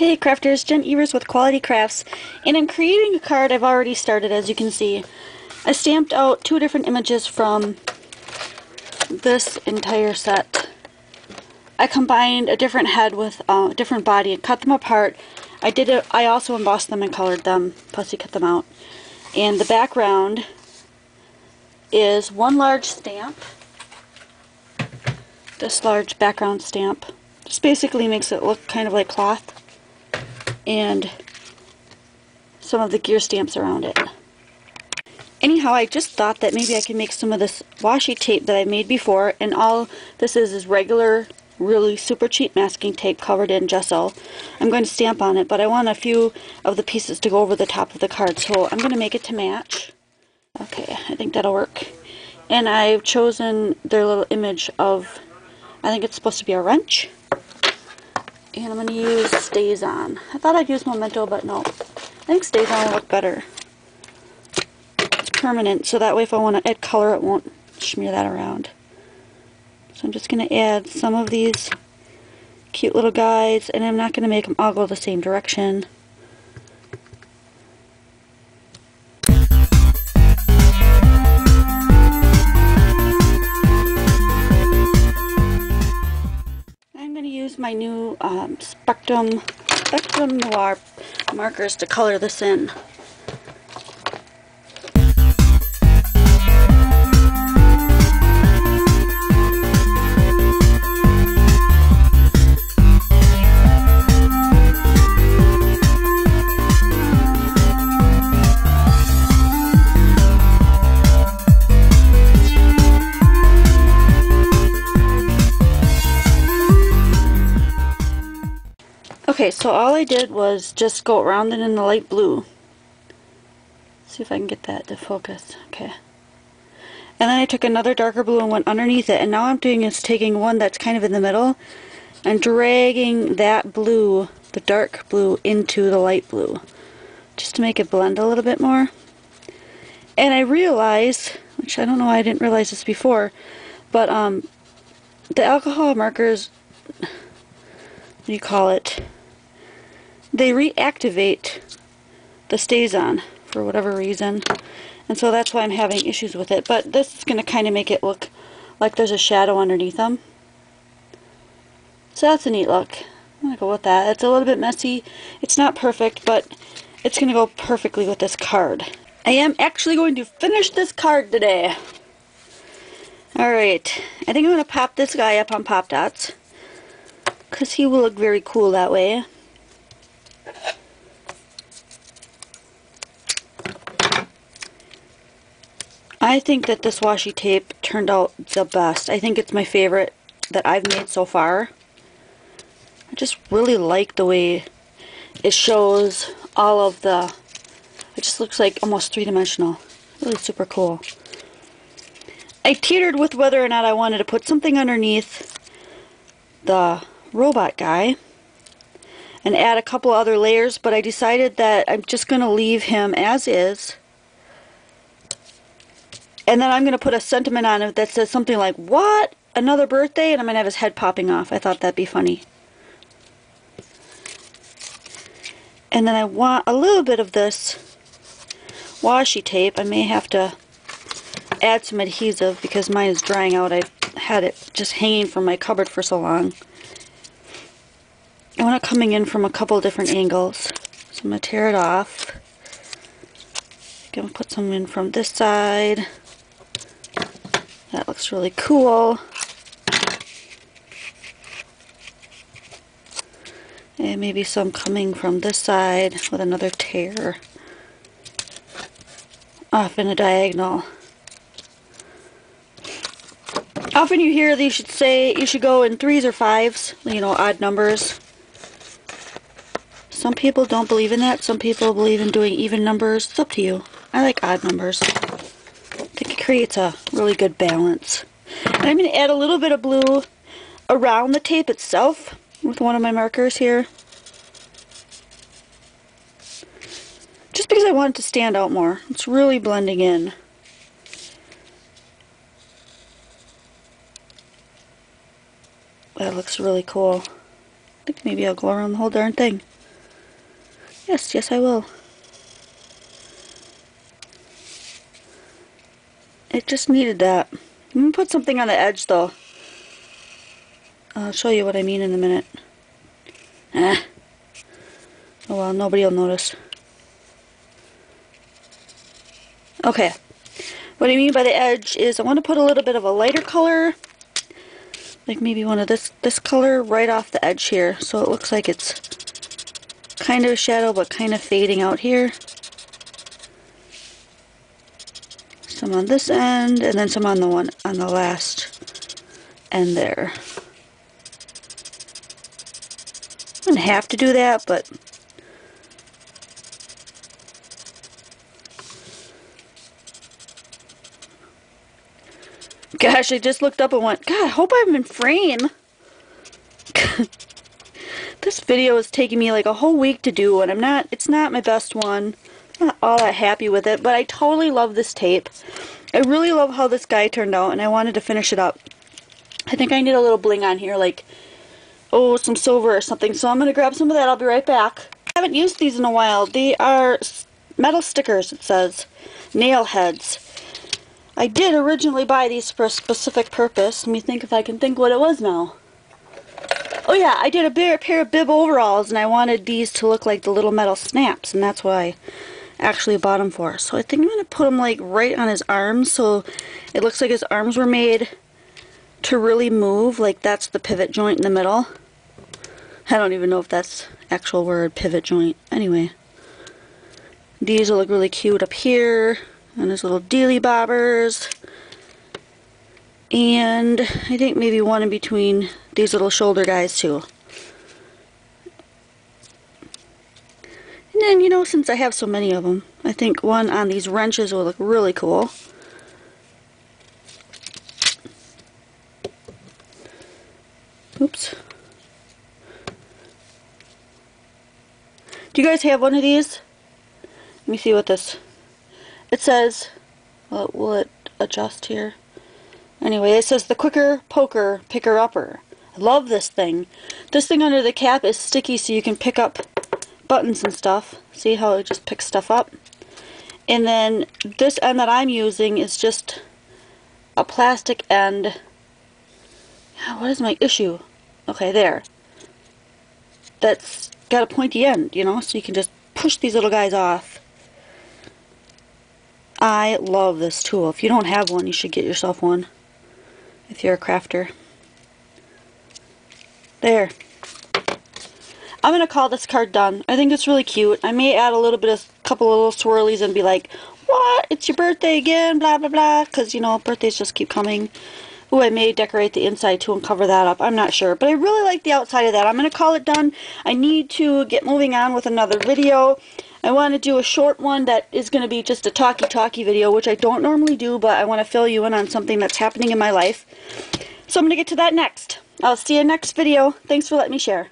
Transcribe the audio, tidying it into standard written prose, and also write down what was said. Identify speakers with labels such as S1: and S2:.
S1: Hey crafters, Jen Evers with Koala T Crafts, and I'm creating a card I've already started, as you can see. I stamped out two different images from this entire set. I combined a different head with a different body and cut them apart. I also embossed them and colored them, plus you cut them out. And the background is one large stamp. This large background stamp. Just basically makes it look kind of like cloth. And some of the gear stamps around it. Anyhow, I just thought that maybe I could make some of this washi tape that I made before, and all this is regular, really super cheap masking tape covered in gesso. I'm going to stamp on it, but I want a few of the pieces to go over the top of the card, so I'm going to make it to match. Okay, I think that'll work. And I've chosen their little image of, I think it's supposed to be a wrench. And I'm going to use Stays On. I thought I'd use Memento, but no. I think Stays On will look better. It's permanent, so that way if I want to add color, it won't smear that around. So I'm just going to add some of these cute little guys, and I'm not going to make them all go the same direction. I'm going to use my new Spectrum Noir markers to color this in. Okay, so all I did was just go around it in the light blue. See if I can get that to focus. Okay. And then I took another darker blue and went underneath it, and now I'm doing is taking one that's kind of in the middle and dragging that blue, the dark blue, into the light blue, just to make it blend a little bit more. And I realized, which I don't know why I didn't realize this before, but the alcohol markers, what do you call it? They reactivate the Stays On for whatever reason, and so that's why I'm having issues with it. But this is going to kind of make it look like there's a shadow underneath them. So that's a neat look. I'm going to go with that. It's a little bit messy. It's not perfect, but it's going to go perfectly with this card. I am actually going to finish this card today. Alright, I think I'm going to pop this guy up on Pop Dots, because he will look very cool that way. I think that this washi tape turned out the best. I think it's my favorite that I've made so far. I just really like the way it shows all of the, it just looks like almost three-dimensional. Really super cool. I teetered with whether or not I wanted to put something underneath the robot guy and add a couple other layers, but I decided that I'm just going to leave him as is. And then I'm going to put a sentiment on it that says something like, "What? Another birthday?" And I'm going to have his head popping off. I thought that'd be funny. And then I want a little bit of this washi tape. I may have to add some adhesive because mine is drying out. I've had it just hanging from my cupboard for so long. I want it coming in from a couple different angles. So I'm going to tear it off. I'm going to put some in from this side. That looks really cool. And maybe some coming from this side with another tear off in a diagonal. Often you hear they should say you should go in 3s or 5s, you know, odd numbers. Some people don't believe in that. Some people believe in doing even numbers. It's up to you. I like odd numbers. I think it creates a really good balance. And I'm going to add a little bit of blue around the tape itself with one of my markers here. Just because I want it to stand out more. It's really blending in. That looks really cool. I think maybe I'll go around the whole darn thing. Yes, I will. It just needed that. I'm going to put something on the edge though. I'll show you what I mean in a minute. Oh well, nobody will notice. Okay. What I mean by the edge is I want to put a little bit of a lighter color. Like maybe one of this color right off the edge here. So it looks like it's kind of a shadow but kind of fading out here. Some on this end and then some on the one on the last end there. I don't have to do that, but gosh, I just looked up and went, God, I hope I'm in frame. This video is taking me like a whole week to do, and it's not my best one. I'm not all that happy with it, but I totally love this tape. I really love how this guy turned out, and I wanted to finish it up. I think I need a little bling on here, like, oh, some silver or something, so I'm going to grab some of that. I'll be right back. I haven't used these in a while. They are metal stickers, it says. Nail heads. I did originally buy these for a specific purpose. Let me think if I can think what it was now. Oh yeah, I did a pair of bib overalls, and I wanted these to look like the little metal snaps, and that's what I actually bought them for. So I think I'm going to put them like right on his arms, so it looks like his arms were made to really move, like that's the pivot joint in the middle. I don't even know if that's actual word, pivot joint. Anyway, these will look really cute up here, and his little dealy bobbers. And I think maybe one in between these little shoulder guys too. And then, you know, since I have so many of them, I think one on these wrenches will look really cool. Oops. Do you guys have one of these? Let me see what this... It says... Well, will it adjust here? Anyway, it says the quicker poker picker-upper. I love this thing. This thing under the cap is sticky so you can pick up buttons and stuff. See how it just picks stuff up? And then this end that I'm using is just a plastic end. What is my issue? Okay, there. That's got a pointy end, you know, so you can just push these little guys off. I love this tool. If you don't have one, you should get yourself one. If you're a crafter. There. I'm going to call this card done. I think it's really cute. I may add a couple of little swirlies and be like, what? It's your birthday again, blah, blah, blah. Because, you know, birthdays just keep coming. Ooh, I may decorate the inside too and cover that up. I'm not sure. But I really like the outside of that. I'm going to call it done. I need to get moving on with another video. I want to do a short one that is going to be just a talky video, which I don't normally do, but I want to fill you in on something that's happening in my life. So I'm going to get to that next. I'll see you next video. Thanks for letting me share.